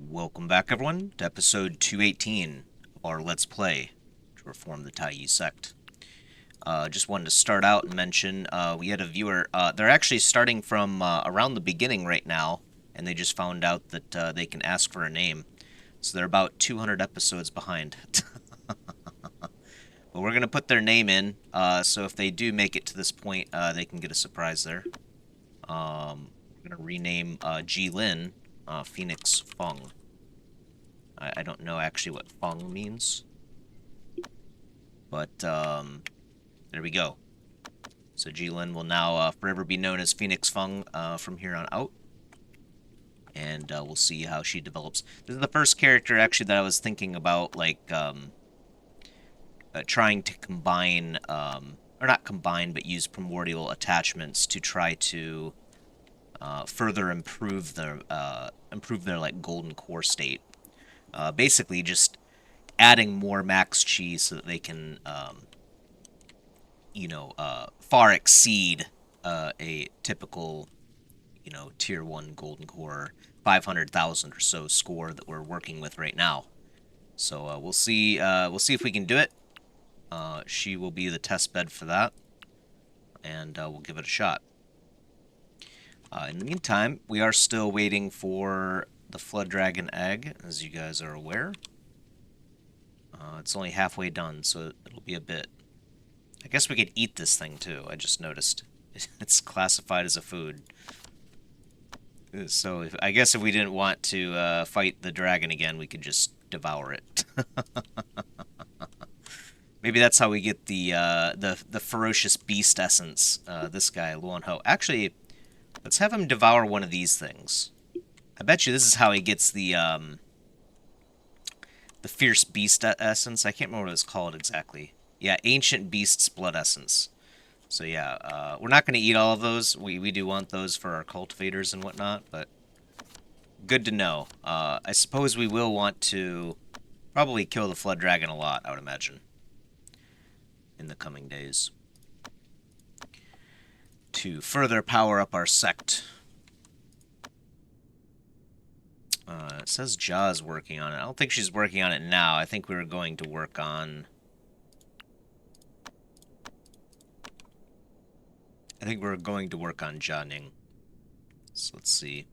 Welcome back, everyone, to episode 218 of our Let's Play to reform the Taiyi Sect. Just wanted to start out and mention we had a viewer. They're actually starting from around the beginning right now, and they just found out that they can ask for a name. So they're about 200 episodes behind. But we're going to put their name in, so if they do make it to this point, they can get a surprise there. We're going to rename Ji Lin Phoenix Feng. I don't know actually what Feng means, but there we go. So Ji Lin will now forever be known as Phoenix Feng from here on out, and we'll see how she develops. This is the first character actually that I was thinking about, like trying to combine, or not combine, but use primordial attachments to try to further improve their like golden core state. Basically, just adding more max chi so that they can, far exceed a typical, tier 1 golden core 500,000 or so score that we're working with right now. So we'll see if we can do it. She will be the test bed for that, and we'll give it a shot. In the meantime, we are still waiting for the Flood Dragon egg, as you guys are aware. It's only halfway done, so it'll be a bit. I guess we could eat this thing too, I just noticed. It's classified as a food. So I guess if we didn't want to fight the dragon again, we could just devour it. Maybe that's how we get the ferocious beast essence. This guy, Luan Hou. Actually, let's have him devour one of these things. I bet you this is how he gets the fierce beast essence. I can't remember what it's called exactly. Yeah, ancient beast's blood essence. So yeah, we're not going to eat all of those. We do want those for our cultivators and whatnot, but good to know. I suppose we will want to probably kill the flood dragon a lot, I would imagine, in the coming days, to further power up our sect. It says Ja's working on it. I don't think she's working on it now. I think we were going to work on... I think we're going to work on Jianing. So let's see.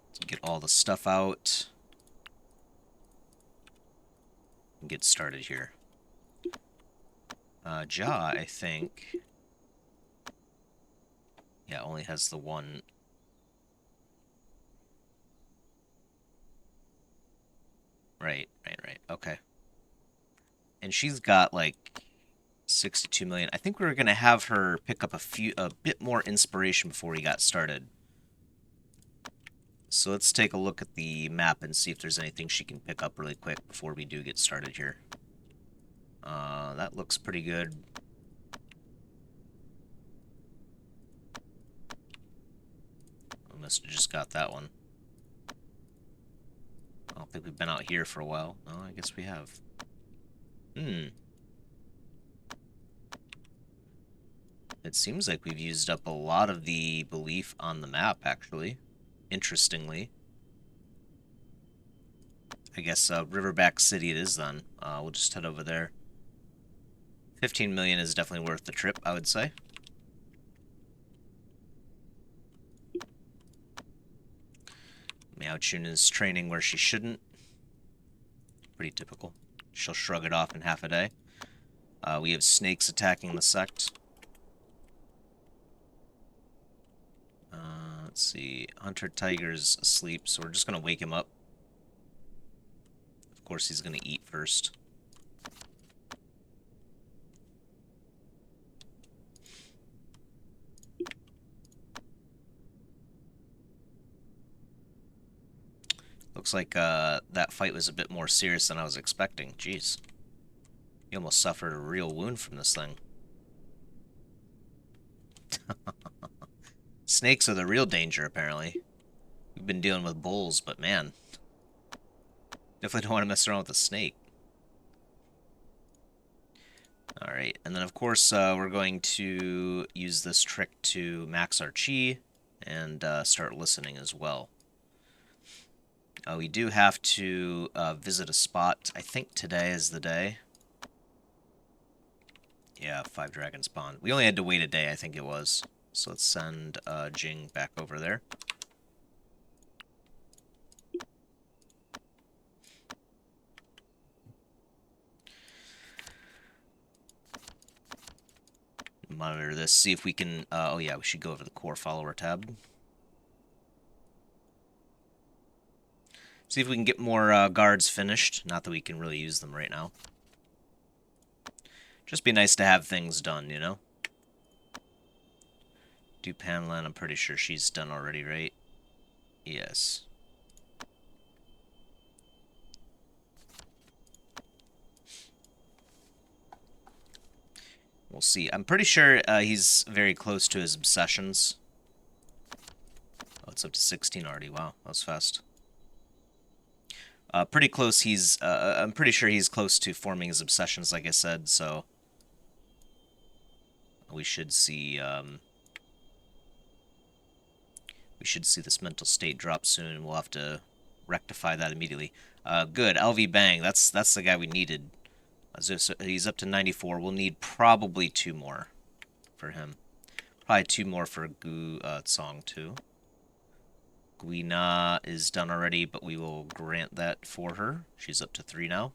Let's get all the stuff out. And get started here. Ja, I think... Yeah, only has the one. Right. Okay. And she's got like 62 million. I think we were gonna have her pick up a bit more inspiration before we got started. So let's take a look at the map and see if there's anything she can pick up really quick before we do get started here. That looks pretty good. I must have just got that one. I don't think we've been out here for a while. No, I guess we have. It seems like we've used up a lot of the belief on the map, actually. Interestingly. I guess Riverback City it is then. We'll just head over there. 15 million is definitely worth the trip, I would say. Miao Chun is training where she shouldn't. Pretty typical. She'll shrug it off in half a day. We have snakes attacking the sect. Let's see. Hunter Tiger's asleep, so we're just going to wake him up. Of course, he's going to eat first. Looks like that fight was a bit more serious than I was expecting. Jeez. He almost suffered a real wound from this thing. Snakes are the real danger, apparently. We've been dealing with bulls, but man. Definitely don't want to mess around with a snake. Alright, and then of course we're going to use this trick to max our chi and start listening as well. We do have to visit a spot. I think today is the day. Yeah, 5 dragon spawn. We only had to wait a day, I think it was. So let's send Jing back over there. Monitor this, see if we can... oh yeah, we should go over the core follower tab. See if we can get more guards finished. Not that we can really use them right now. Just be nice to have things done, you know? Do Panlan, I'm pretty sure she's done already, right? Yes. We'll see. I'm pretty sure he's very close to his obsessions. Oh, it's up to 16 already. Wow, that was fast. Pretty close. I'm pretty sure he's close to forming his obsessions, like I said, so... We should see, we should see this mental state drop soon, and we'll have to rectify that immediately. Good, LV Bang. That's the guy we needed. So he's up to 94. We'll need probably 2 more for him. Probably 2 more for Gu Song too. Guina is done already, but we will grant that for her. She's up to 3 now.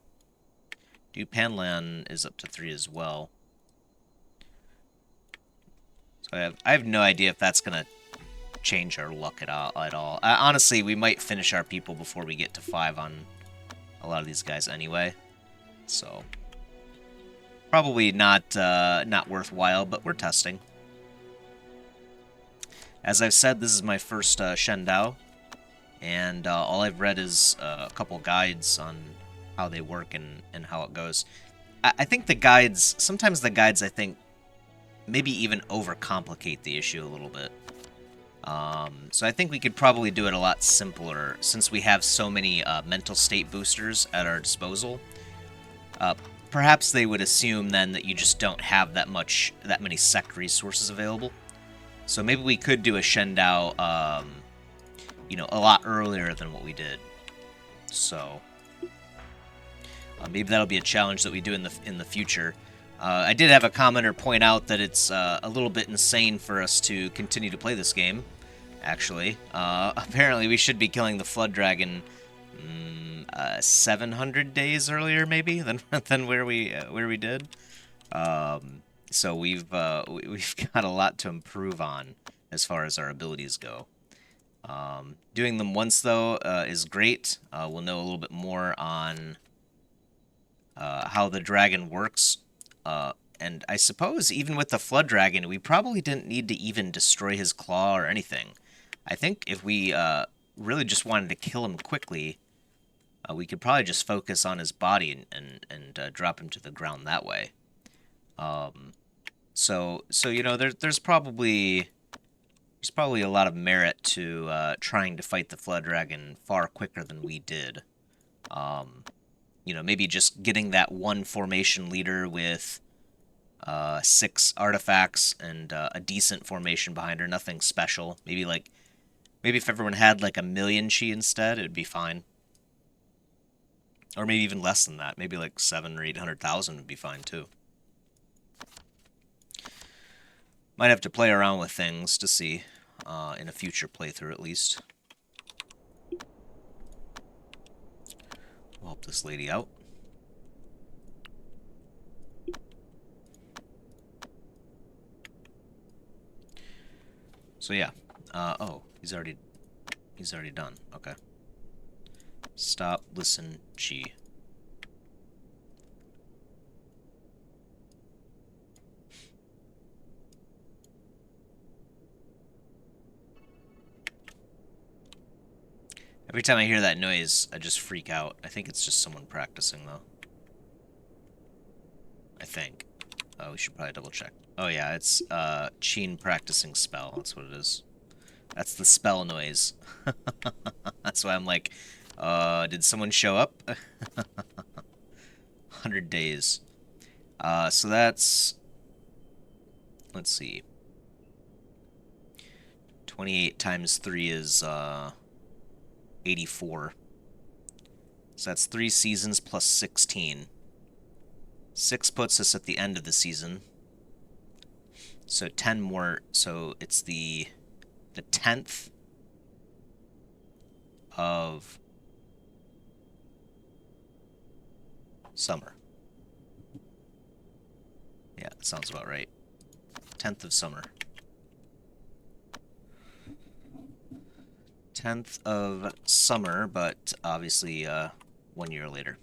Du Panlan is up to 3 as well. So I have no idea if that's gonna change our luck at all. Honestly, we might finish our people before we get to 5 on a lot of these guys anyway. So probably not worthwhile, but we're testing. As I've said, this is my first Shendao, and all I've read is a couple guides on how they work and how it goes. I think the guides, sometimes the guides, I think, maybe even overcomplicate the issue a little bit. So I think we could probably do it a lot simpler, since we have so many mental state boosters at our disposal. Perhaps they would assume then that you just don't have that many Sect resources available. So maybe we could do a Shendao, you know, a lot earlier than what we did. So maybe that'll be a challenge that we do in the future. I did have a commenter point out that it's a little bit insane for us to continue to play this game. Actually, apparently we should be killing the Flood Dragon 700 days earlier, maybe than where we did. So we've got a lot to improve on as far as our abilities go. Doing them once though is great. We'll know a little bit more on how the dragon works. And I suppose even with the Flood Dragon, we probably didn't need to even destroy his claw or anything. I think if we really just wanted to kill him quickly, we could probably just focus on his body and drop him to the ground that way. So you know, there's probably a lot of merit to trying to fight the Flood Dragon far quicker than we did. You know, maybe just getting that one formation leader with 6 artifacts and a decent formation behind her, nothing special. Maybe if everyone had like 1,000,000 chi instead, it would be fine. Or maybe even less than that. Maybe like 700,000 or 800,000 would be fine too. Might have to play around with things to see in a future playthrough at least. We'll help this lady out. So yeah. Oh, he's already done. Okay. Stop, listen, chi. Every time I hear that noise, I just freak out. I think it's just someone practicing, though. I think. Oh, we should probably double check. Oh yeah, it's Cheen practicing spell. That's what it is. That's the spell noise. That's why I'm like, did someone show up? 100 days. So that's, let's see, 28 times 3 is 84. So that's 3 seasons plus 16. 6 puts us at the end of the season. So 10 more, so it's the 10th of summer. Yeah, that sounds about right. 10th of summer. 10th of summer, but obviously 1 year later.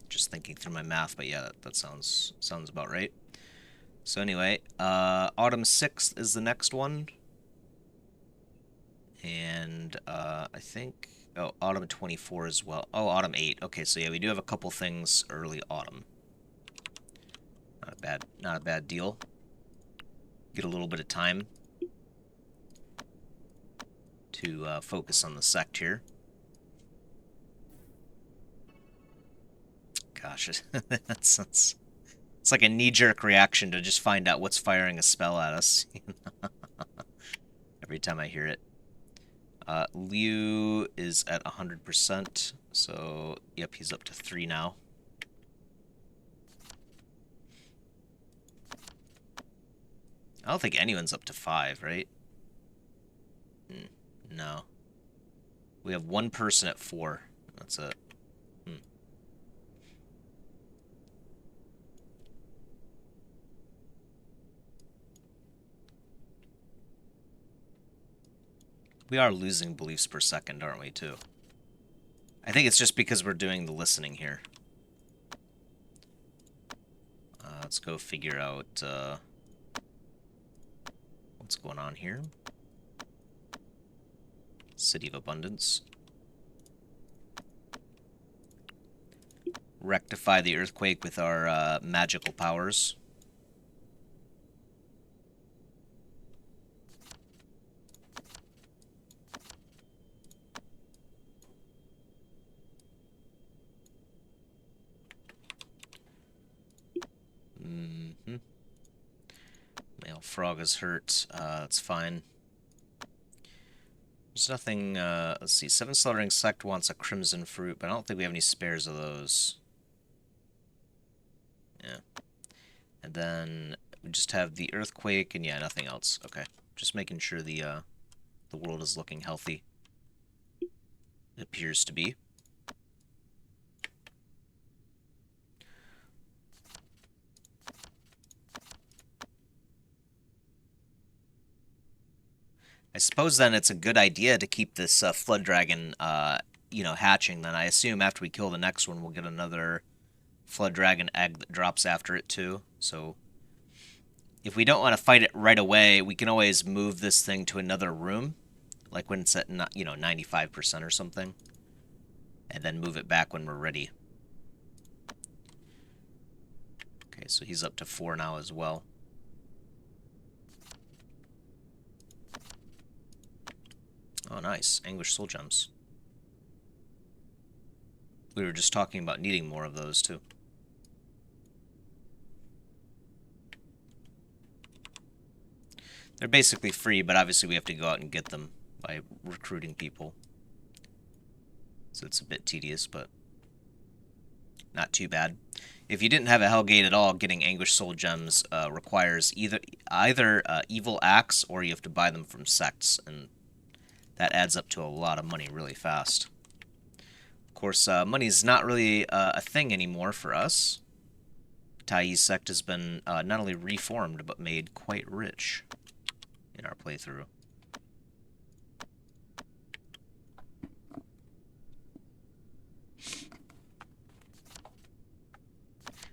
Just thinking through my math, but yeah, that sounds about right. So anyway, autumn 6th is the next one. And I think, oh, autumn 24 as well. Oh, autumn 8. Okay, so yeah, we do have a couple things early autumn. Not a bad deal. Get a little bit of time to focus on the sect here. Gosh, it's like a knee-jerk reaction to just find out what's firing a spell at us every time I hear it. Liu is at 100%, so yep, he's up to 3 now. I don't think anyone's up to 5, right? No. We have one person at 4. That's it. We are losing beliefs per second, aren't we, too? I think it's just because we're doing the listening here. Let's go figure out what's going on here. City of Abundance. Rectify the earthquake with our magical powers. Male frog is hurt. That's fine. There's nothing, let's see, 7 Slaughtering Sect wants a crimson fruit, but I don't think we have any spares of those. Yeah. And then we just have the earthquake, and yeah, nothing else. Okay. Just making sure the world is looking healthy. It appears to be. I suppose then it's a good idea to keep this flood dragon, hatching. Then I assume after we kill the next one, we'll get another flood dragon egg that drops after it too. So if we don't want to fight it right away, we can always move this thing to another room, like when it's at 95% or something, and then move it back when we're ready. Okay, so he's up to 4 now as well. Oh, nice. Anguish Soul Gems. We were just talking about needing more of those, too. They're basically free, but obviously we have to go out and get them by recruiting people. So it's a bit tedious, but not too bad. If you didn't have a Hellgate at all, getting Anguish Soul Gems requires either Evil Axe, or you have to buy them from sects, and that adds up to a lot of money really fast. Of course, money's not really a thing anymore for us. Taiyi's sect has been not only reformed, but made quite rich in our playthrough.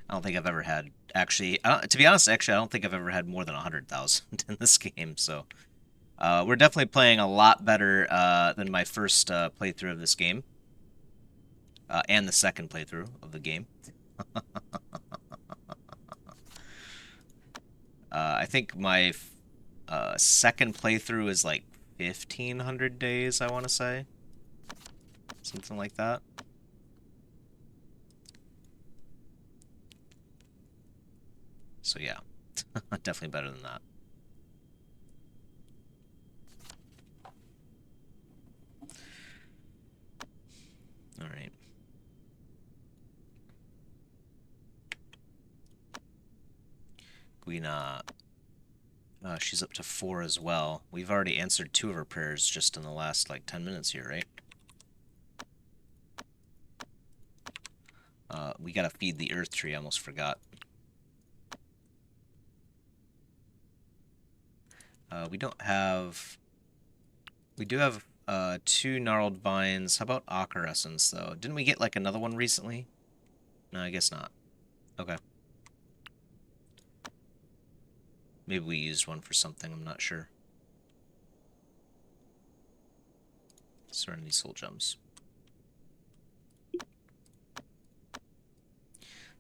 I don't think I've ever had, actually, to be honest, actually, I don't think I've ever had more than 100,000 in this game, so we're definitely playing a lot better than my first playthrough of this game, and the second playthrough of the game. I think my second playthrough is like 1,500 days, I want to say. Something like that. So yeah, definitely better than that. All right. Guina, she's up to 4 as well. We've already answered 2 of her prayers just in the last, like, 10 minutes here, right? We gotta feed the earth tree, I almost forgot. We don't have... We do have 2 gnarled vines. How about ochre essence, though? Didn't we get, like, another one recently? No, I guess not. Okay. Maybe we used one for something, I'm not sure. Serenity soul gems.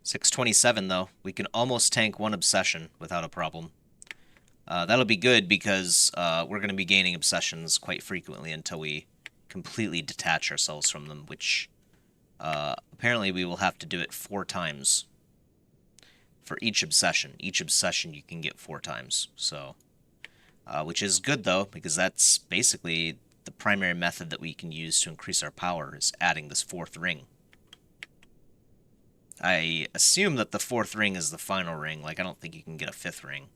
627, though. We can almost tank 1 obsession without a problem. That'll be good because we're going to be gaining obsessions quite frequently until we completely detach ourselves from them, which apparently we will have to do it 4 times for each obsession. Each obsession you can get 4 times, so which is good, though, because that's basically the primary method that we can use to increase our power is adding this 4th ring. I assume that the 4th ring is the final ring. Like, I don't think you can get a 5th ring.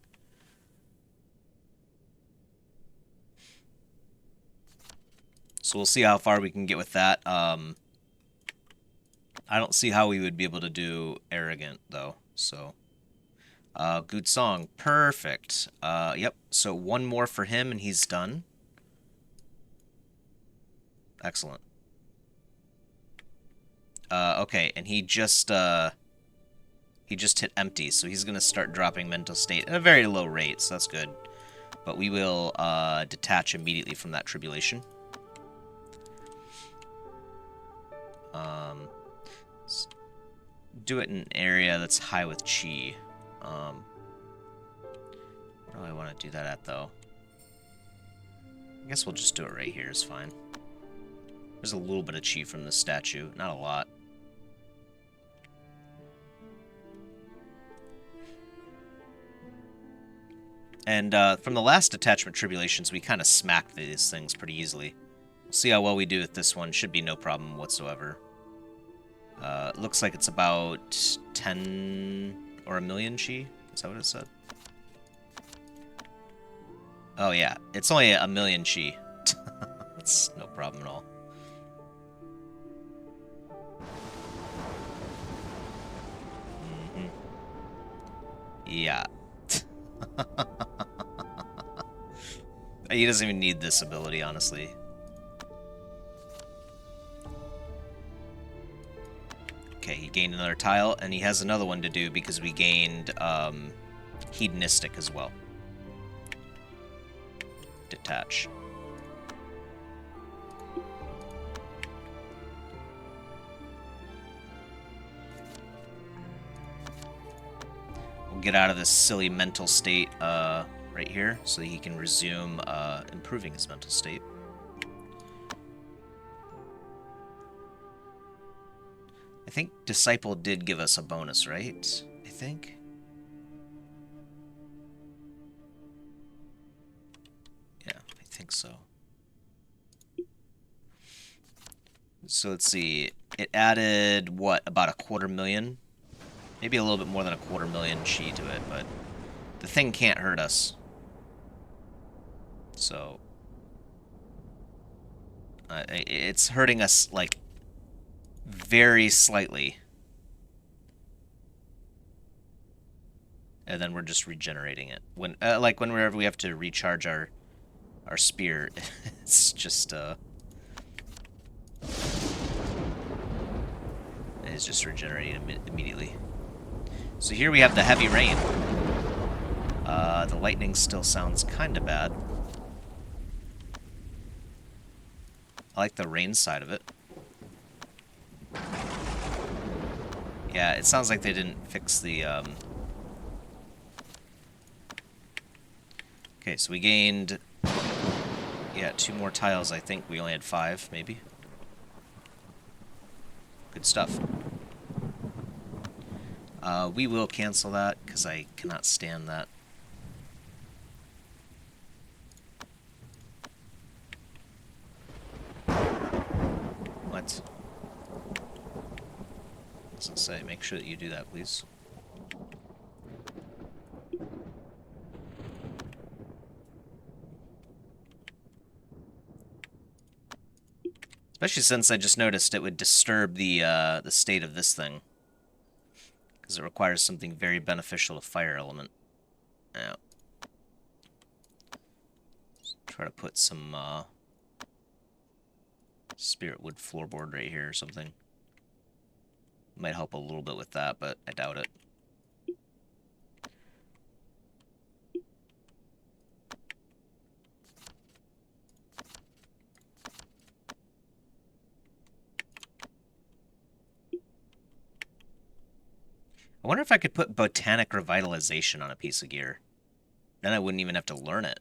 So we'll see how far we can get with that. I don't see how we would be able to do arrogant, though. So, good song. Perfect. Yep. So 1 more for him, and he's done. Excellent. Okay, and he just hit empty, so he's gonna start dropping mental state at a very low rate, so that's good. But we will detach immediately from that tribulation. Do it in an area that's high with chi. Where do I want to do that at, though? I guess we'll just do it right here, is fine. There's a little bit of chi from this statue, not a lot. And from the last detachment tribulations, we kind of smacked these things pretty easily. We'll see how well we do with this one. Should be no problem whatsoever. Looks like it's about 10 or a million chi. Is that what it said? Oh yeah, it's only a million chi. That's no problem at all. Yeah. He doesn't even need this ability, honestly. Okay, he gained another tile, and he has another one to do because we gained hedonistic as well. Detach. We'll get out of this silly mental state right here so he can resume improving his mental state. I think Disciple did give us a bonus, right? I think. Yeah, I think so. So let's see. It added, what, about 250,000? Maybe a little bit more than 250,000 chi to it, but the thing can't hurt us. So it's hurting us, like, very slightly. And then we're just regenerating it. When like whenever we have to recharge our spear, it's just it's just regenerating immediately. So here we have the heavy rain. The lightning still sounds kind of bad. I like the rain side of it. Yeah, it sounds like they didn't fix the Okay, so we gained, yeah, 2 more tiles, I think. We only had 5, maybe. Good stuff. We will cancel that, because I cannot stand that. What? Does it say? Make sure that you do that, please. Especially since I just noticed it would disturb the state of this thing. Because it requires something very beneficial to fire element. Yeah. Try to put some spirit wood floorboard right here or something. Might help a little bit with that, but I doubt it. I wonder if I could put botanic revitalization on a piece of gear. Then I wouldn't even have to learn it.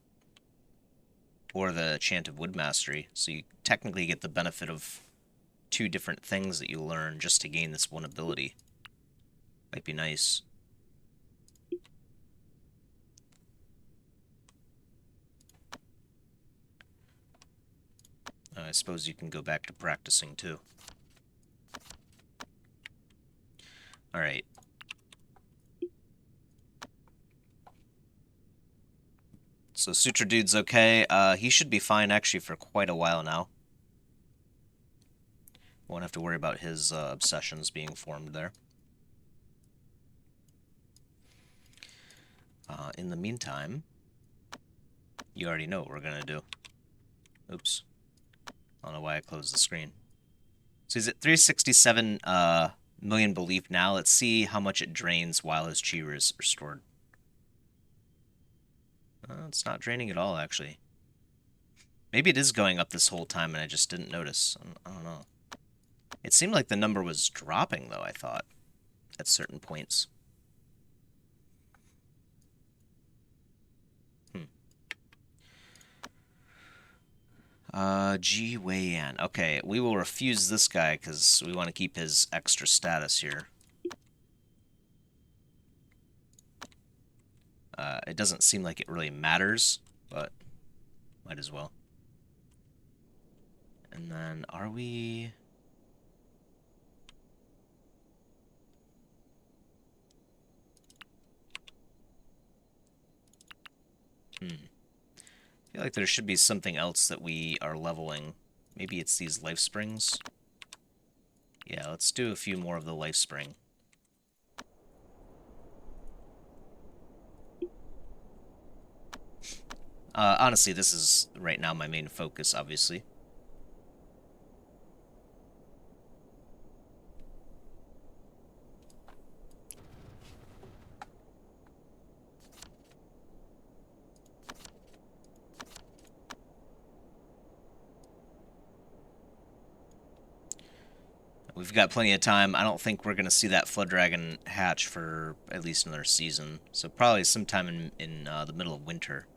Or the chant of wood mastery. So you technically get the benefit of two different things that you learn just to gain this one ability. Might be nice. I suppose you can go back to practicing too. Alright. So Sutra Dude's okay. He should be fine actually for quite a while now. Won't have to worry about his obsessions being formed there. In the meantime, you already know what we're gonna do. Oops. I don't know why I closed the screen. So he's at 367 million belief now. Let's see how much it drains while his chi is restored. It's not draining at all, actually. Maybe it is going up this whole time and I just didn't notice. I don't know. It seemed like the number was dropping, though, I thought, at certain points. G Wei Yan. Okay, we will refuse this guy because we want to keep his extra status here. It doesn't seem like it really matters, but might as well. And then, are we... I feel like there should be something else that we are leveling. Maybe it's these life springs. Yeah, let's do a few more of the life spring. Honestly, this is right now my main focus, obviously. We've got plenty of time. I don't think we're going to see that Flood Dragon hatch for at least another season. So probably sometime in the middle of winter.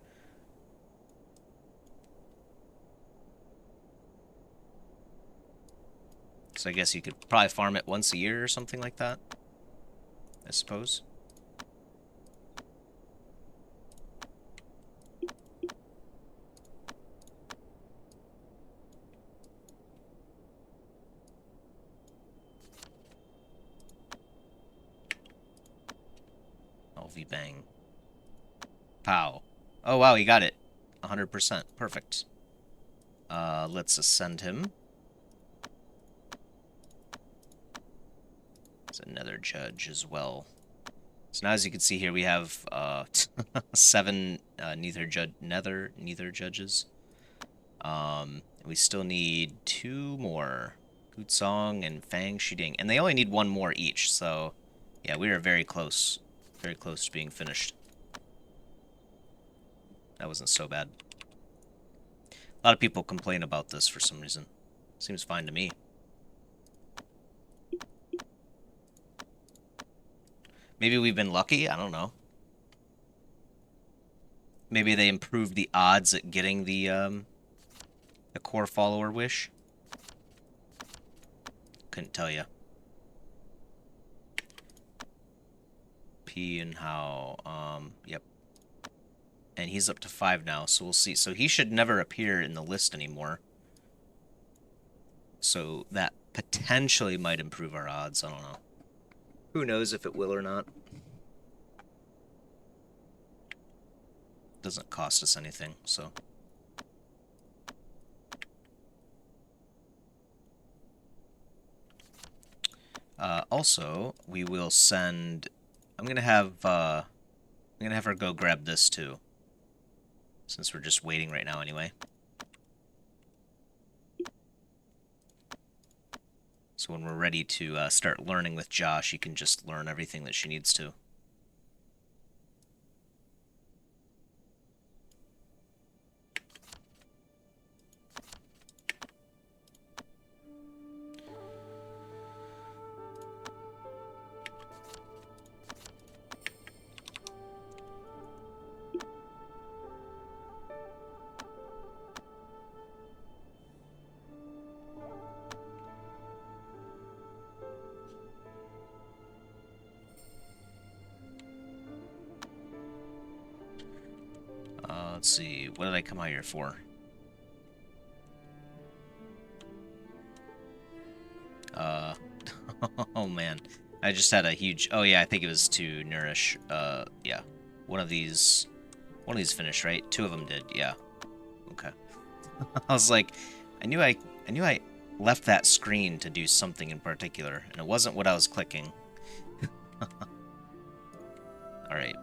So I guess you could probably farm it once a year or something like that, I suppose. Oh, V-Bang. Pow. Oh, wow, he got it. 100%. Perfect. Let's ascend him. There's another judge as well. So now, as you can see here, we have 7 neither judges. We still need 2 more. Gutsong and Fang Shiding. And they only need 1 more each, so yeah, we are very close. Very close to being finished. That wasn't so bad. A lot of people complain about this for some reason. Seems fine to me. Maybe we've been lucky, I don't know. Maybe they improved the odds at getting the core follower wish. Couldn't tell you. P and Hou. Yep. And he's up to 5 now, so we'll see. So he should never appear in the list anymore. So that potentially might improve our odds. I don't know. Who knows if it will or not. Doesn't cost us anything, so. Also, we will send. I'm gonna have her go grab this too, since we're just waiting right now anyway. So when we're ready to start learning with Josh, she can just learn everything that she needs to. Let's see, what did I come out here for? Oh man, I just had a huge. Oh yeah, I think it was to nourish. Yeah, one of these finished, right? 2 of them did. Yeah. Okay. I was like, I knew I left that screen to do something in particular, and it wasn't what I was clicking. All right.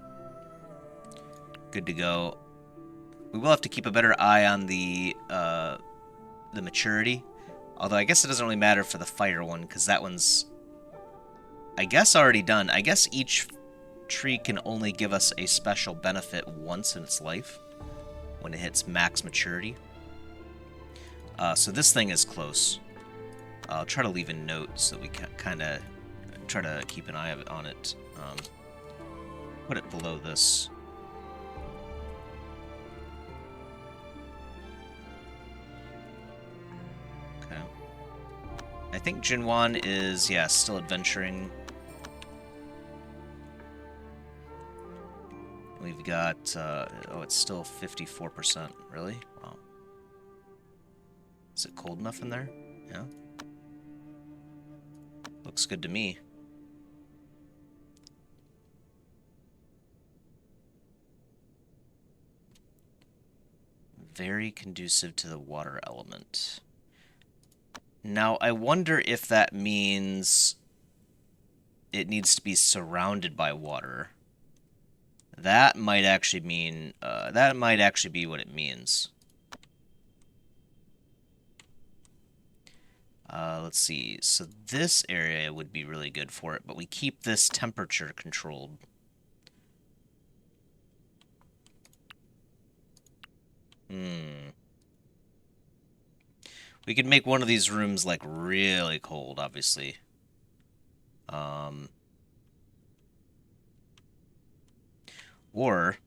Good to go. We will have to keep a better eye on the maturity. Although I guess it doesn't really matter for the fire one, because that one's, I guess, already done. I guess each tree can only give us a special benefit once in its life, when it hits max maturity. So this thing is close. I'll try to leave a note so that we can kind of try to keep an eye on it. Put it below this. Okay. I think Jinwan is, yeah, still adventuring. We've got, oh, it's still 54%. Really? Wow. Is it cold enough in there? Yeah. Looks good to me. Very conducive to the water element. Now, I wonder if that means it needs to be surrounded by water. That might actually mean, that might actually be what it means. Let's see. So this area would be really good for it, but we keep this temperature controlled. We could make one of these rooms, like, really cold, obviously. Or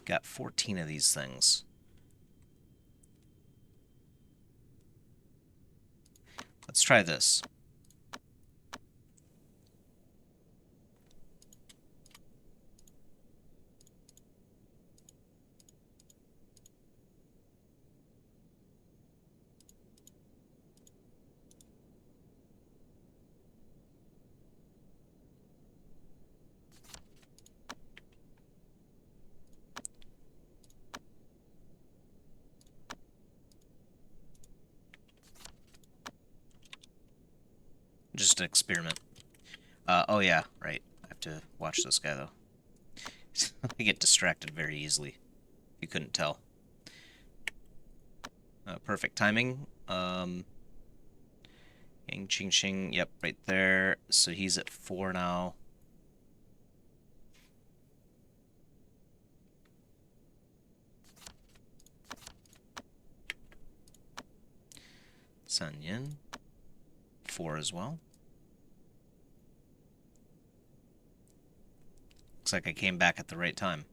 got 14 of these things. Let's try this. Just an experiment. Oh yeah, right. I have to watch this guy, though. I get distracted very easily. You couldn't tell. Perfect timing. Yang Ching Ching, yep, right there. So he's at 4 now. San Yin, 4 as well. Looks like I came back at the right time.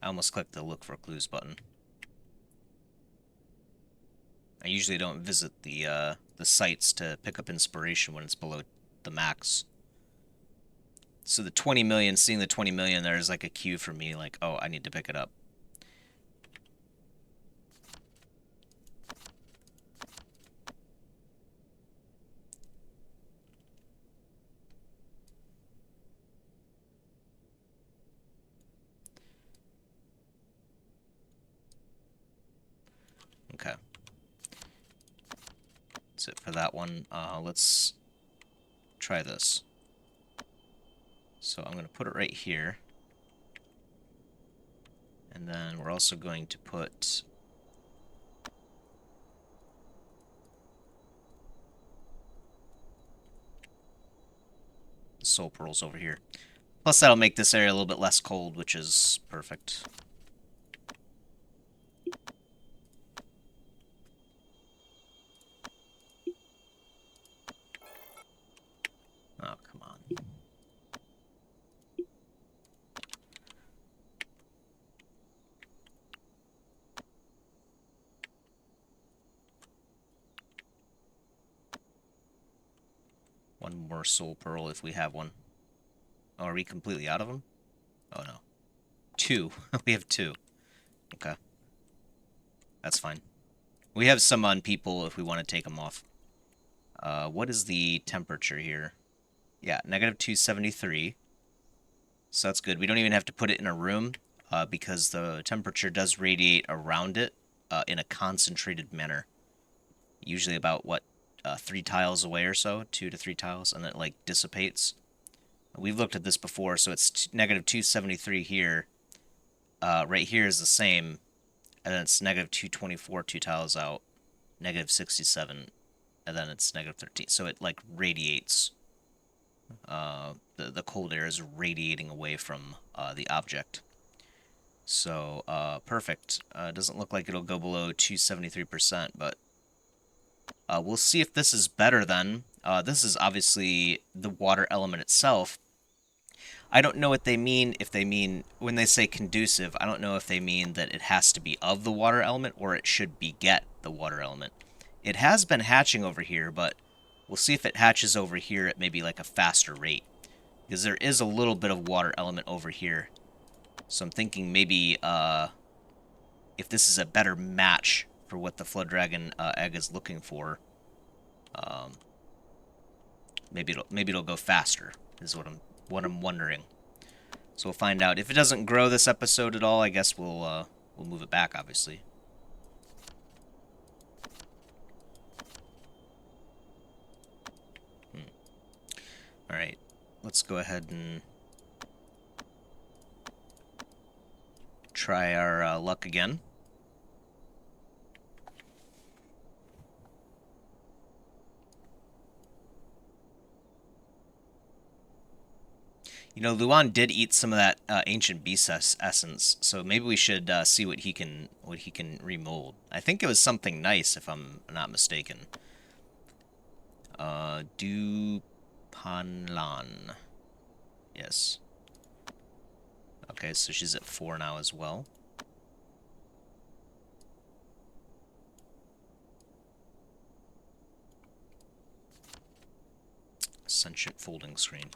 I almost clicked the look for clues button. I usually don't visit the sites to pick up inspiration when it's below the max. So the 20 million, seeing the 20 million there is like a cue for me, like, oh, I need to pick it up. Okay. That's it for that one. Let's try this. So I'm going to put it right here. And then we're also going to put the soul pearls over here. Plus that'll make this area a little bit less cold, which is perfect. Oh, come on. One more soul pearl if we have one. Oh, are we completely out of them? Oh, no. Two. We have two. Okay. That's fine. We have some on people if we want to take them off. What is the temperature here? Yeah, negative 273. So that's good. We don't even have to put it in a room because the temperature does radiate around it in a concentrated manner. Usually about, what, 3 tiles away or so? 2 to 3 tiles, and it, like, dissipates. We've looked at this before, so it's negative 273 here. Right here is the same, and then it's negative 224 2 tiles out, negative 67, and then it's negative 13. So it, like, radiates. The cold air is radiating away from the object. So, perfect. Doesn't look like it'll go below 273%, but we'll see if this is better then. This is obviously the water element itself. I don't know what they mean, if they mean, when they say conducive, I don't know if they mean that it has to be of the water element or it should beget the water element. It has been hatching over here, but we'll see if it hatches over here at maybe like a faster rate. Because there is a little bit of water element over here. So I'm thinking maybe if this is a better match for what the Flood Dragon egg is looking for, maybe it'll go faster, is what I'm wondering. So we'll find out. If it doesn't grow this episode at all, I guess we'll move it back, obviously. All right, let's go ahead and try our luck again. You know, Luan did eat some of that ancient beast essence, so maybe we should see what he can remold. I think it was something nice, if I'm not mistaken. Du Panlan. Yes. Okay, so she's at 4 now as well. Sentient folding screen.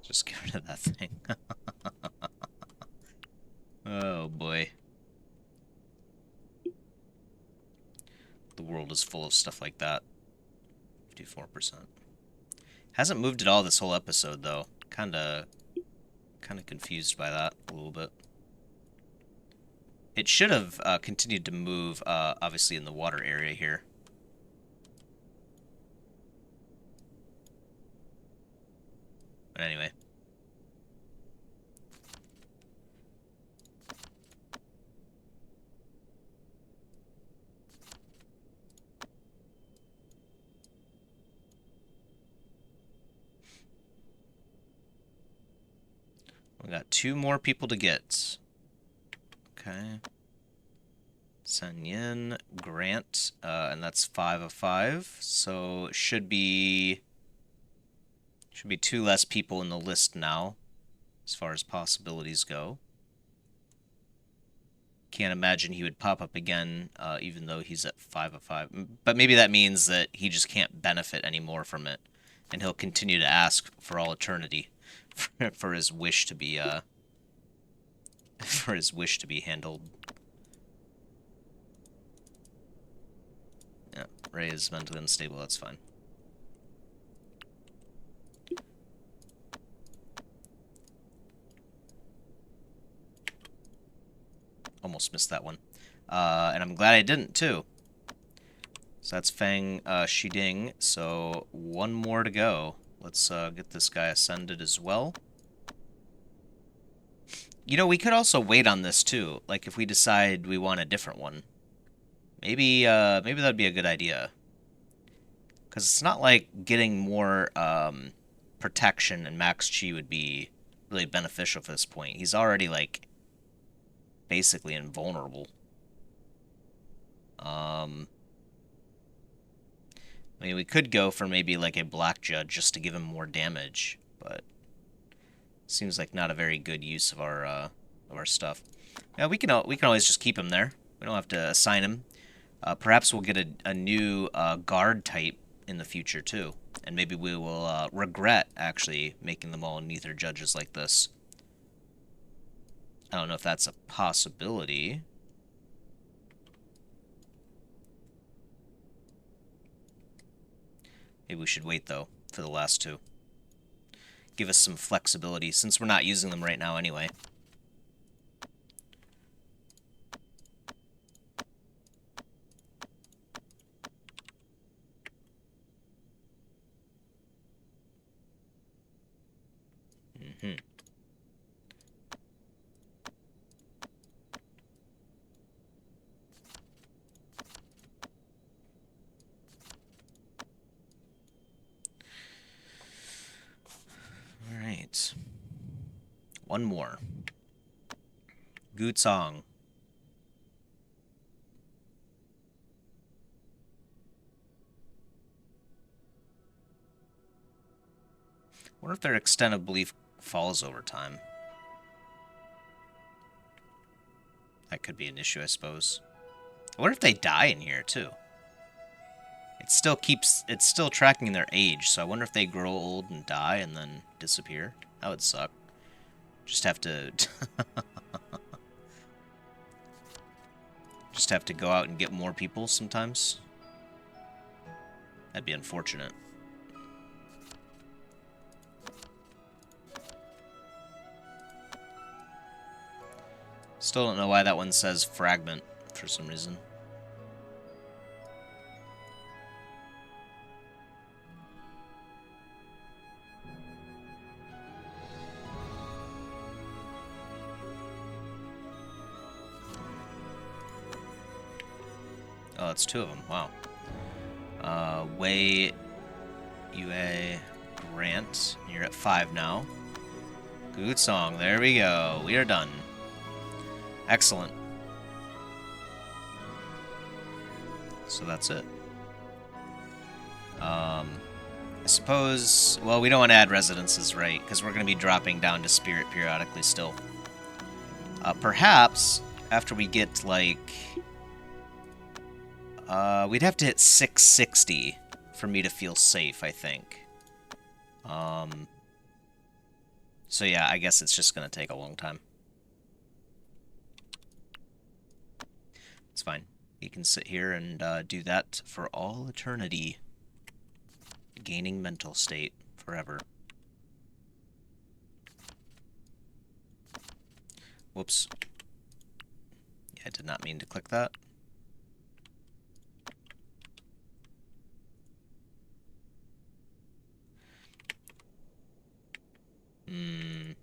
Just get rid of that thing. Oh boy. The world is full of stuff like that. 54%. Hasn't moved at all this whole episode though. Kinda confused by that a little bit. It should have continued to move, obviously in the water area here. But anyway. We got 2 more people to get. Okay. Sun Yin, Grant, and that's 5 of 5. So it should be Should be 2 less people in the list now, as far as possibilities go. Can't imagine he would pop up again, even though he's at 5 of 5. But maybe that means that he just can't benefit anymore from it, and he'll continue to ask for all eternity for his wish to be for his wish to be handled. Yeah, Ray is mentally unstable. That's fine. Almost missed that one. And I'm glad I didn't, too. So that's Fang Shiding. So 1 more to go. Let's get this guy ascended as well. You know, we could also wait on this, too. Like, if we decide we want a different one. Maybe that'd be a good idea. Because it's not like getting more protection and max chi would be really beneficial for this point. He's already, like, basically invulnerable. I mean, we could go for maybe like a black judge just to give him more damage, but seems like not a very good use of our stuff. Yeah, we can always just keep him there. We don't have to assign him. Perhaps we'll get a new guard type in the future too, and maybe we will regret actually making them all neither judges like this. I don't know if that's a possibility. Maybe we should wait, though, for the last 2. Give us some flexibility, since we're not using them right now anyway. Mm-hmm. Alright. 1 more. Gutsong. What if their extent of belief falls over time? That could be an issue, I suppose. What if they die in here, too? It's still tracking their age, so I wonder if they grow old and die and then disappear. That would suck. Just have to... just have to go out and get more people sometimes. That'd be unfortunate. Still don't know why that one says fragment for some reason. Oh, it's 2 of them. Wow. Wei, Yue, Grant. You're at 5 now. Good song. There we go. We are done. Excellent. So that's it. I suppose... Well, we don't want to add residences, right? Because we're going to be dropping down to Spirit periodically still. Perhaps, after we get, like... we'd have to hit 660 for me to feel safe, I think. So yeah, I guess it's just going to take a long time. It's fine. You can sit here and do that for all eternity. Gaining mental state forever. Whoops. Yeah, I did not mean to click that. I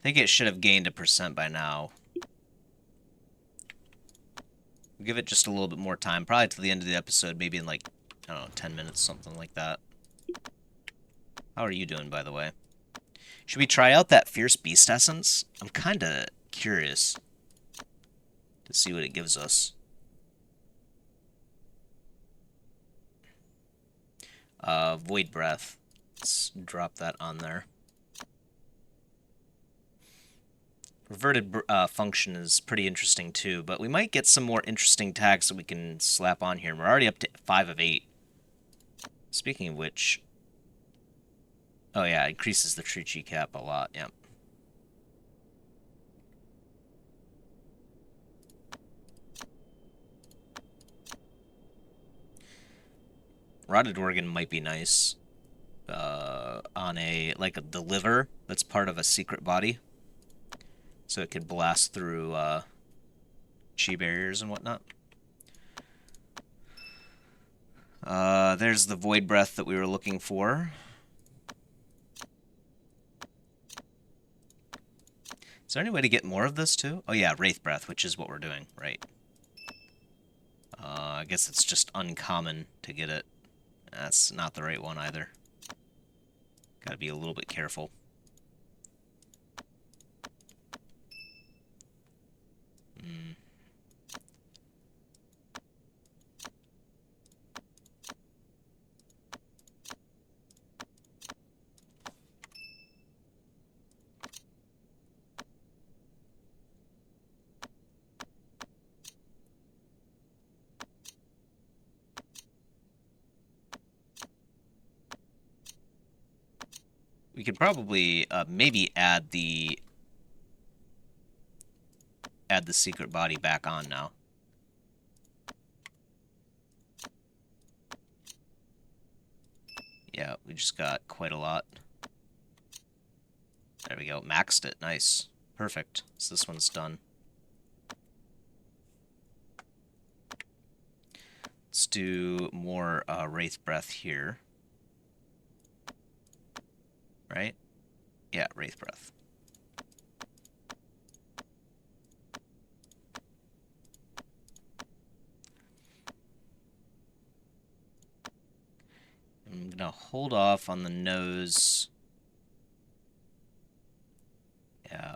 think it should have gained a % by now. Give it just a little bit more time, probably to the end of the episode, maybe in like, I don't know, 10 minutes, something like that. How are you doing, by the way? Should we try out that Fierce Beast Essence? I'm kind of curious to see what it gives us. Void Breath. Let's drop that on there. Reverted function is pretty interesting too, but we might get some more interesting tags that we can slap on here. We're already up to 5 of 8. Speaking of which... Oh yeah, it increases the true chi cap a lot, yep. Rotted organ might be nice. On the liver that's part of a secret body. So it could blast through chi barriers and whatnot. There's the void breath that we were looking for. Is there any way to get more of this too? Oh yeah, wraith breath, which is what we're doing, right? I guess it's just uncommon to get it. That's not the right one either. Gotta be a little bit careful. We could probably maybe add the secret body back on now. Yeah, we just got quite a lot. There we go. Maxed it. Nice. Perfect. So this one's done. Let's do more Wraith Breath here. Right? Yeah, Wraith Breath. I'm gonna hold off on the nose. Yeah,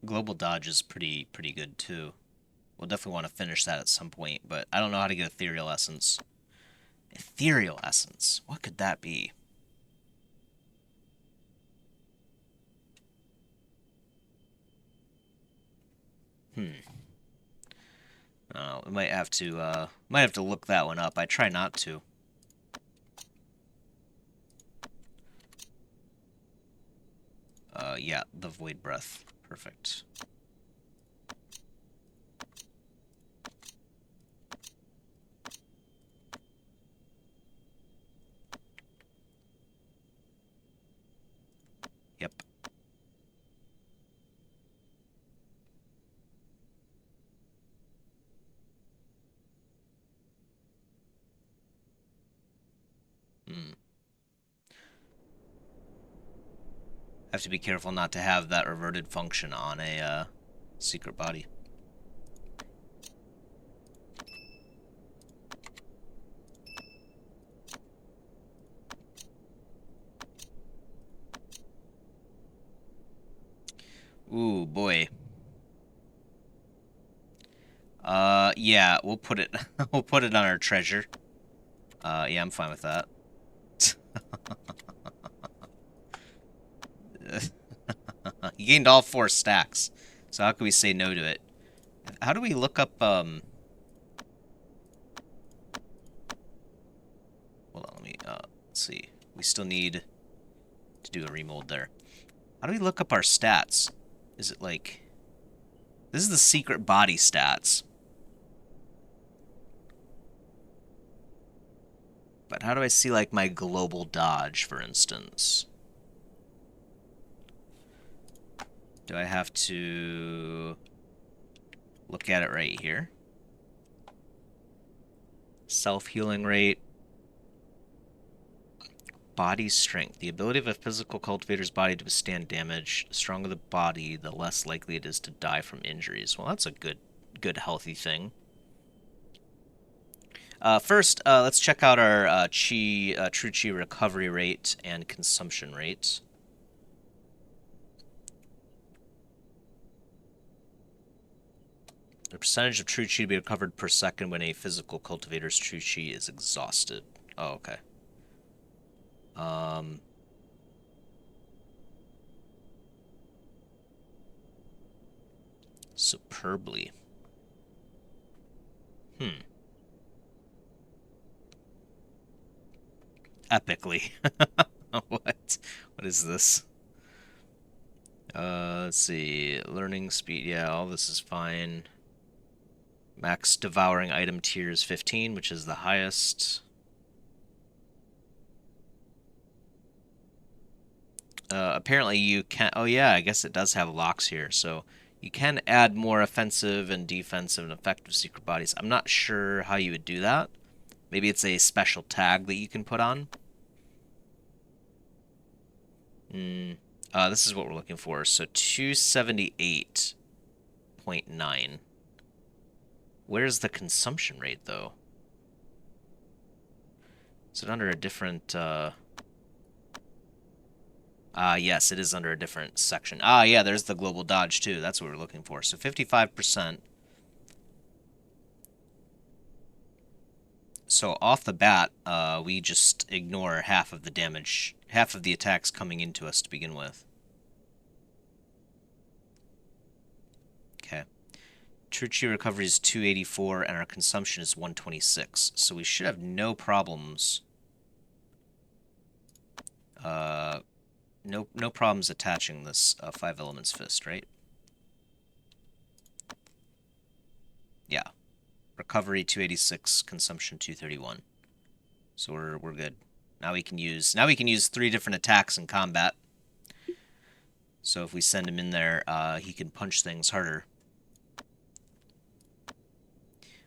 Global Dodge is pretty good too. We'll definitely want to finish that at some point, but I don't know how to get Ethereal Essence. Ethereal Essence? What could that be? We might have to look that one up. I try not to. Yeah, the Void Breath. Perfect. Yep. Have to be careful not to have that reverted function on a secret body. Ooh, boy. Yeah, we'll put it we'll put it on our treasure. Yeah, I'm fine with that. He gained all 4 stacks. So how can we say no to it? How do we look up hold on, let me let's see. We still need to do a remold there. How do we look up our stats? Is it like... This is the secret body stats. But how do I see, like, my global dodge, for instance? Do I have to look at it right here? Self-healing rate. Body strength. The ability of a physical cultivator's body to withstand damage. The stronger the body, the less likely it is to die from injuries. Well, that's a good healthy thing. First, let's check out our true chi recovery rate and consumption rate. The percentage of true chi to be recovered per second when a physical cultivator's true chi is exhausted. Oh, okay. superbly. Hmm. Epically. What? What is this? Let's see. Learning speed. Yeah, all this is fine. Max devouring item tier is 15, which is the highest. Apparently you can. Oh yeah, I guess it does have locks here, so you can add more offensive and defensive and effective secret bodies. I'm not sure how you would do that. Maybe it's a special tag that you can put on. Hmm. This is what we're looking for. So 278.9. Where's the consumption rate though? Is it under a different? Yes, it is under a different section. Yeah, there's the global dodge too. That's what we're looking for. So 55%. So off the bat, we just ignore half of the damage, half of the attacks coming into us to begin with. Okay. True chi recovery is 284, and our consumption is 126. So we should have no problems. Uh, no problems attaching this 5 elements fist, right? Yeah. Recovery 286, consumption 231. So we're good. Now we can use 3 different attacks in combat. So if we send him in there, he can punch things harder.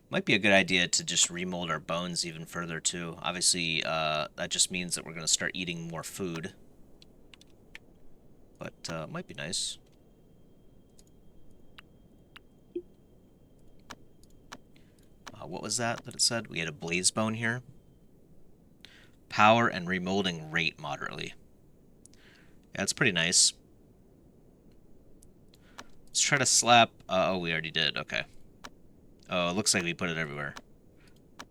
Might be a good idea to just remold our bones even further too. Obviously, that just means that we're going to start eating more food. But might be nice. What was that it said? We had a blaze bone here. Power and remolding rate moderately. Yeah, that's pretty nice. Let's try to slap... oh, we already did. Okay. Oh, it looks like we put it everywhere.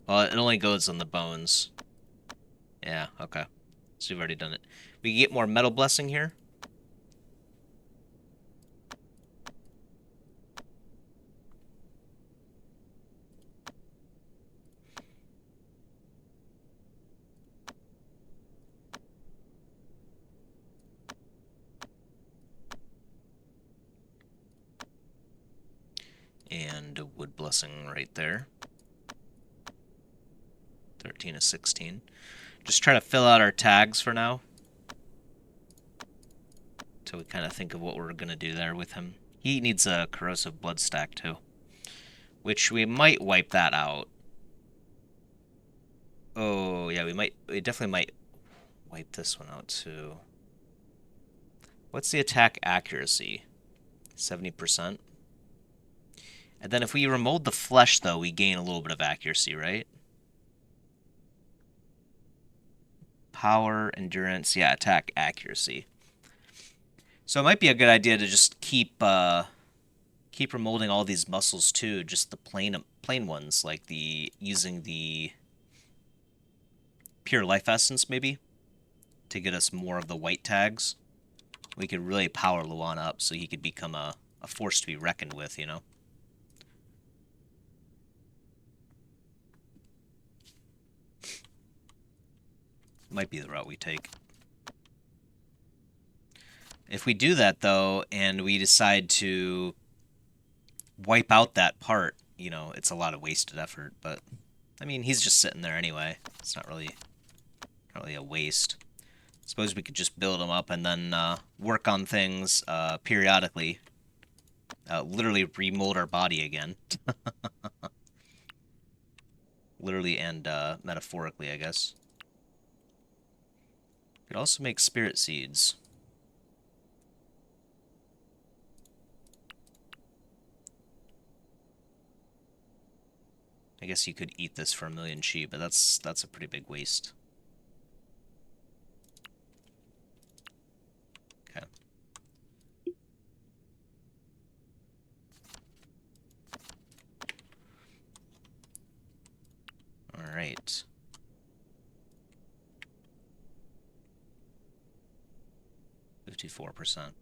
Well, it only goes on the bones. Yeah, okay. So we've already done it. We can get more metal blessing here. And a wood blessing right there. 13 to 16. Just try to fill out our tags for now. Until we kind of think of what we're going to do there with him. He needs a corrosive blood stack too. Which we might wipe that out. Oh, yeah, we definitely might wipe this one out too. What's the attack accuracy? 70%? And then if we remold the flesh, though, we gain a little bit of accuracy, right? Power, endurance, yeah, attack accuracy. So it might be a good idea to just keep remolding all these muscles too, just the plain ones, like using the pure life essence maybe to get us more of the white tags. We could really power Luan up so he could become a force to be reckoned with, you know? Might be the route we take. If we do that, though, and we decide to wipe out that part, you know, it's a lot of wasted effort, but, I mean, he's just sitting there anyway. It's not really a waste. Suppose we could just build him up and then work on things periodically. Literally remold our body again. Literally and metaphorically, I guess. Could also make spirit seeds. I guess you could eat this for 1,000,000 chi, but that's a pretty big waste. Okay. All right. %54.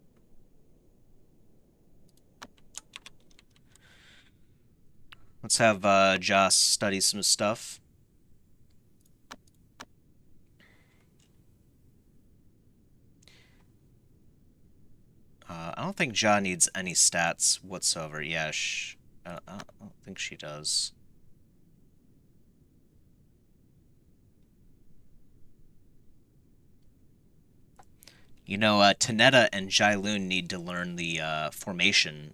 Let's have Joss study some stuff. I don't think Ja needs any stats whatsoever. Yeah, I don't think she does. You know, Tanetta and Jailun need to learn the formation.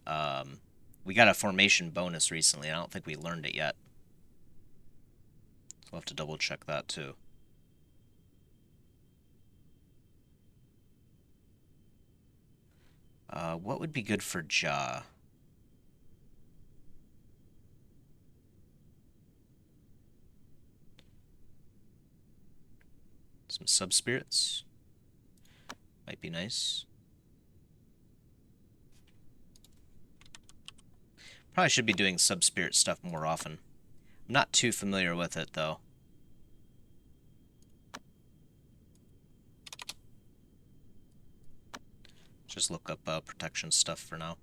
We got a formation bonus recently. I don't think we learned it yet. So we'll have to double check that too. What would be good for Ja? Some sub-spirits? Might be nice. Probably should be doing sub-spirit stuff more often. I'm not too familiar with it, though. Just look up protection stuff for now.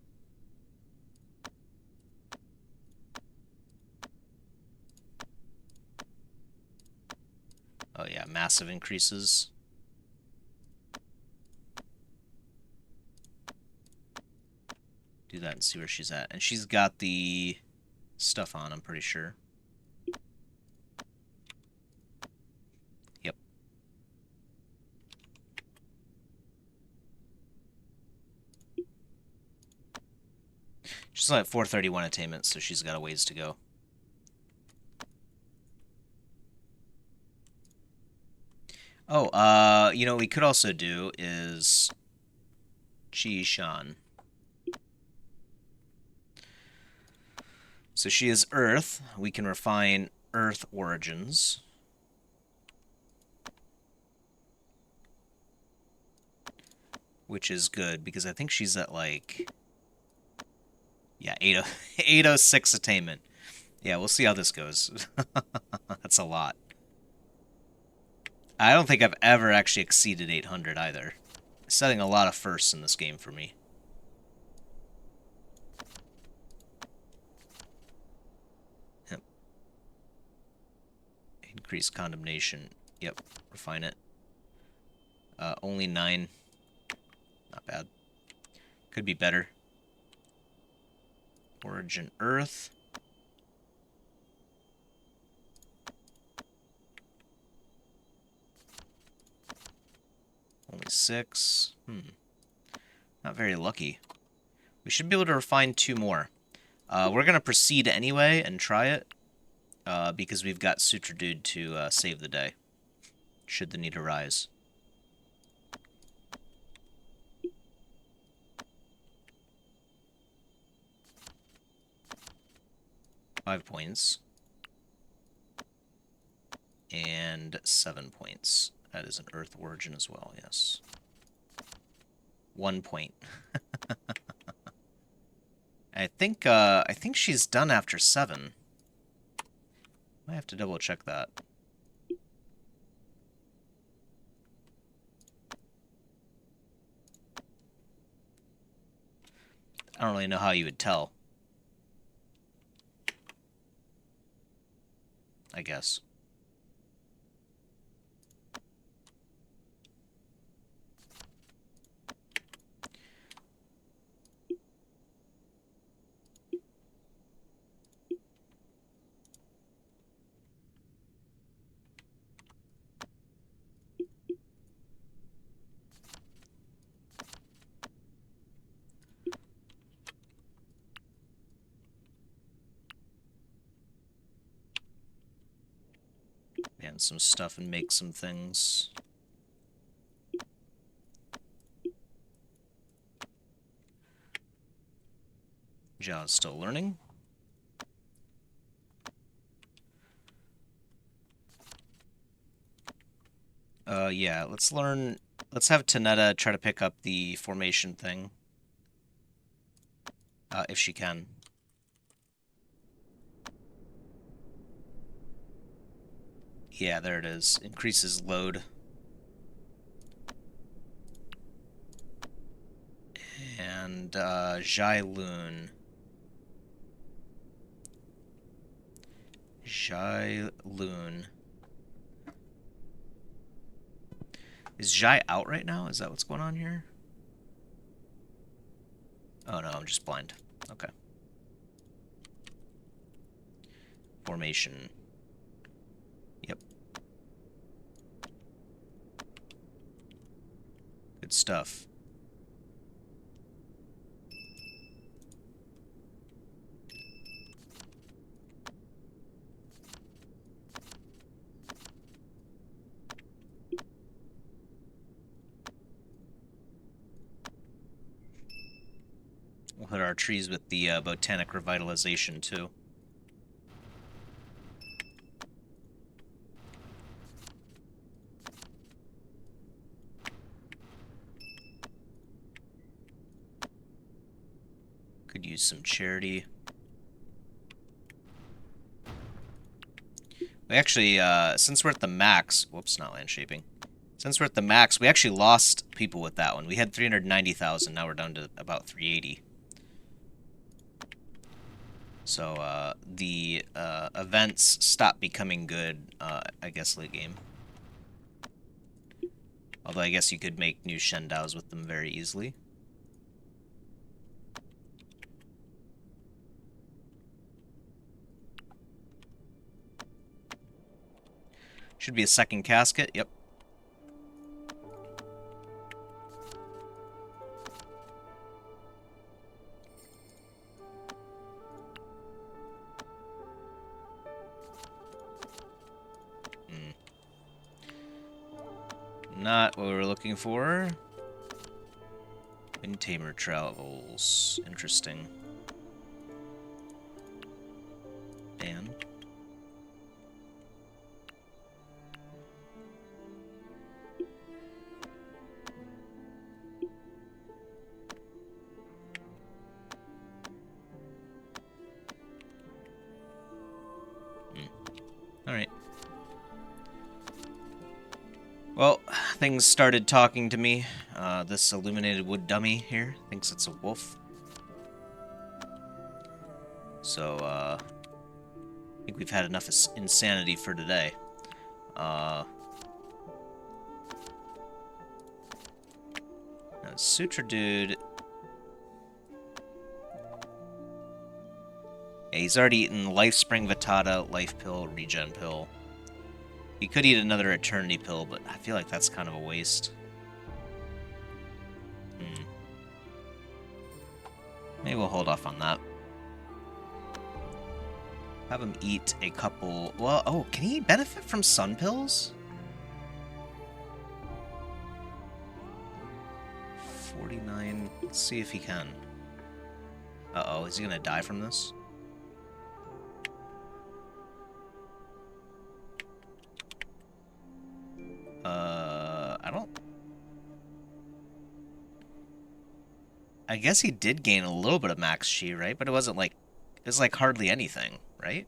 Oh yeah, massive increases. Do that and see where she's at. And she's got the stuff on, I'm pretty sure. Yep. She's only at 431 attainment, so she's got a ways to go. Oh, you know what we could also do is Chi Shan. So she is Earth. We can refine Earth origins. Which is good, because I think she's at, like... Yeah, 806 attainment. Yeah, we'll see how this goes. That's a lot. I don't think I've ever actually exceeded 800 either. Setting a lot of firsts in this game for me. Yep. Increase condemnation. Yep, refine it. Only 9. Not bad. Could be better. Origin Earth. Only 6. Not very lucky. We should be able to refine 2 more. We're going to proceed anyway and try it. Because we've got Sutra Dude to save the day. Should the need arise. Five points. And 7 points. That is an Earth origin as well, yes. 1 point. I think she's done after 7. I have to double check that. I don't really know how you would tell. I guess. And some stuff and make some things. Ja's still learning. Yeah, let's learn... Let's have Tanetta try to pick up the formation thing. If she can. Yeah, there it is. Increases load. And, Jailun. Jai Loon. Is Jai out right now? Is that what's going on here? Oh no, I'm just blind. Okay. Formation. Yep. Good stuff. We'll hit our trees with the botanic revitalization too. Could use some charity. We actually, since we're at the max, whoops, not land shaping. Since we're at the max, we actually lost people with that one. We had 390,000, now we're down to about 380. So, the events stopped becoming good, I guess, late game. Although I guess you could make new Shendaos with them very easily. Should be a second casket, yep. Not what we were looking for. Wind Tamer travels. Interesting. Dan. Alright. Well, things started talking to me. This illuminated wood dummy here thinks it's a wolf. So, I think we've had enough insanity for today. Now, Sutra Dude... Yeah, he's already eaten Life Spring Vitata, Life Pill, Regen Pill. He could eat another Eternity Pill, but I feel like that's kind of a waste. Maybe we'll hold off on that. Have him eat a couple... Well, oh, can he benefit from Sun Pills? 49... Let's see if he can. Uh-oh, is he gonna die from this? I don't... I guess he did gain a little bit of max chi, right? But it wasn't like... It was like hardly anything, right?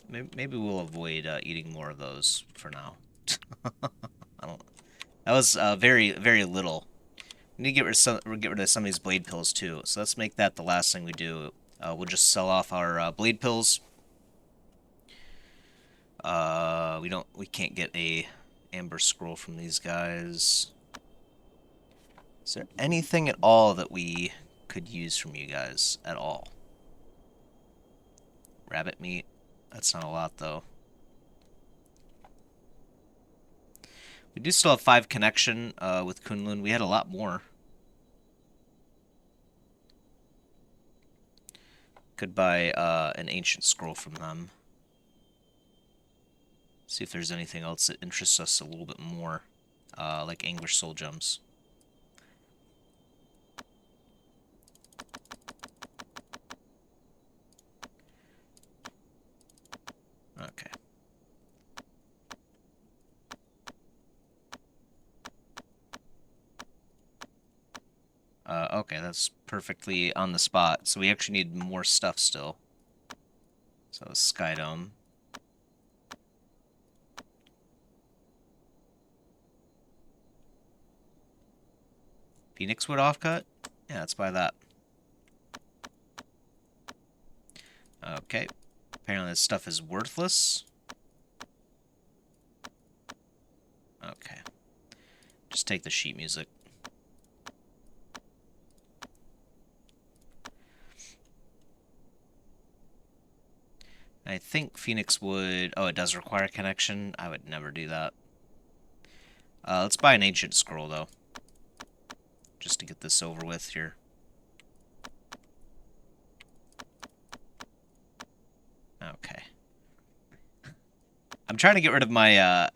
Maybe we'll avoid eating more of those for now. I don't... That was very, very little. We need to get rid of some of these blade pills too. So let's make that the last thing we do. We'll just sell off our blade pills. We can't get a amber scroll from these guys. Is there anything at all that we could use from you guys at all? Rabbit meat. That's not a lot though. We do still have 5 connection with Kunlun. We had a lot more. Could buy an ancient scroll from them. See if there's anything else that interests us a little bit more, like Anguish Soul Gems. Okay. Okay, that's perfectly on the spot. So we actually need more stuff still. So Skydome. Phoenix Wood offcut? Yeah, let's buy that. Okay. Apparently this stuff is worthless. Okay. Just take the sheet music. I think Phoenix would... Oh, it does require a connection? I would never do that. Let's buy an ancient scroll, though. Just to get this over with here. Okay. I'm trying to get rid of my,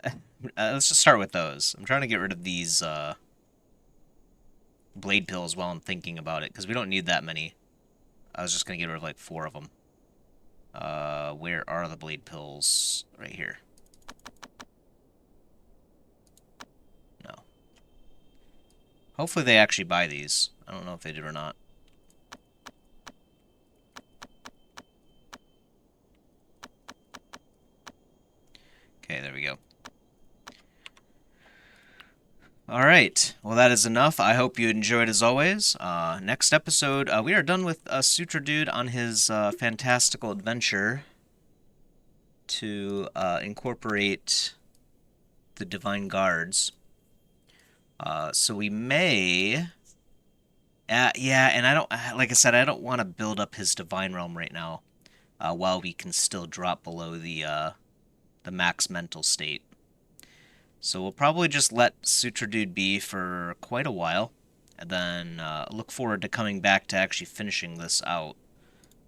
let's just start with those. I'm trying to get rid of these, blade pills while I'm thinking about it, because we don't need that many. I was just going to get rid of, like, 4 of them. Where are the blade pills? Right here. No. Hopefully they actually buy these. I don't know if they did or not. Okay, there we go. Alright, well that is enough. I hope you enjoyed as always. Next episode, we are done with Sutra Dude on his fantastical adventure to incorporate the Divine Guards. So we may... yeah, and I don't... Like I said, I don't want to build up his Divine Realm right now, while we can still drop below the max mental state. So we'll probably just let Sutra Dude be for quite a while, and then look forward to coming back to actually finishing this out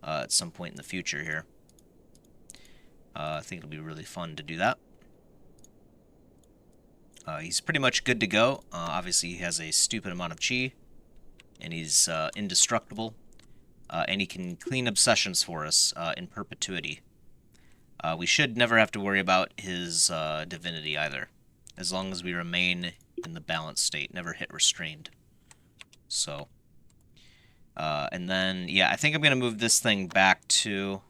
at some point in the future here. I think it'll be really fun to do that. He's pretty much good to go. Obviously, he has a stupid amount of chi, and he's indestructible, and he can clean obsessions for us in perpetuity. We should never have to worry about his divinity either, as long as we remain in the balanced state, never hit restrained. So, and then, yeah, I think I'm going to move this thing back to...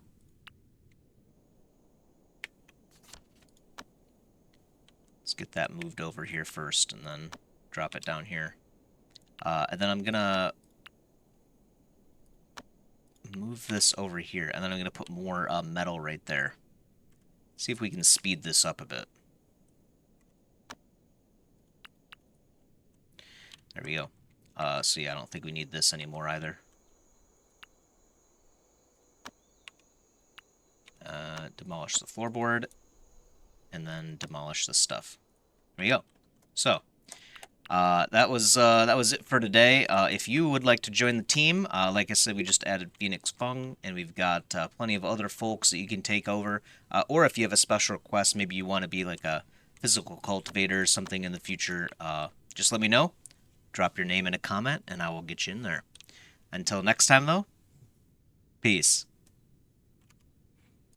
Let's get that moved over here first, and then drop it down here. And then I'm going to move this over here, and then I'm going to put more metal right there. See if we can speed this up a bit. There we go. So yeah, I don't think we need this anymore either. Demolish the floorboard, and then demolish this stuff. There we go. So, that was it for today. If you would like to join the team, like I said, we just added Phoenix Fung, and we've got plenty of other folks that you can take over. Or if you have a special request, maybe you want to be like a physical cultivator or something in the future, just let me know. Drop your name in a comment, and I will get you in there. Until next time, though, peace.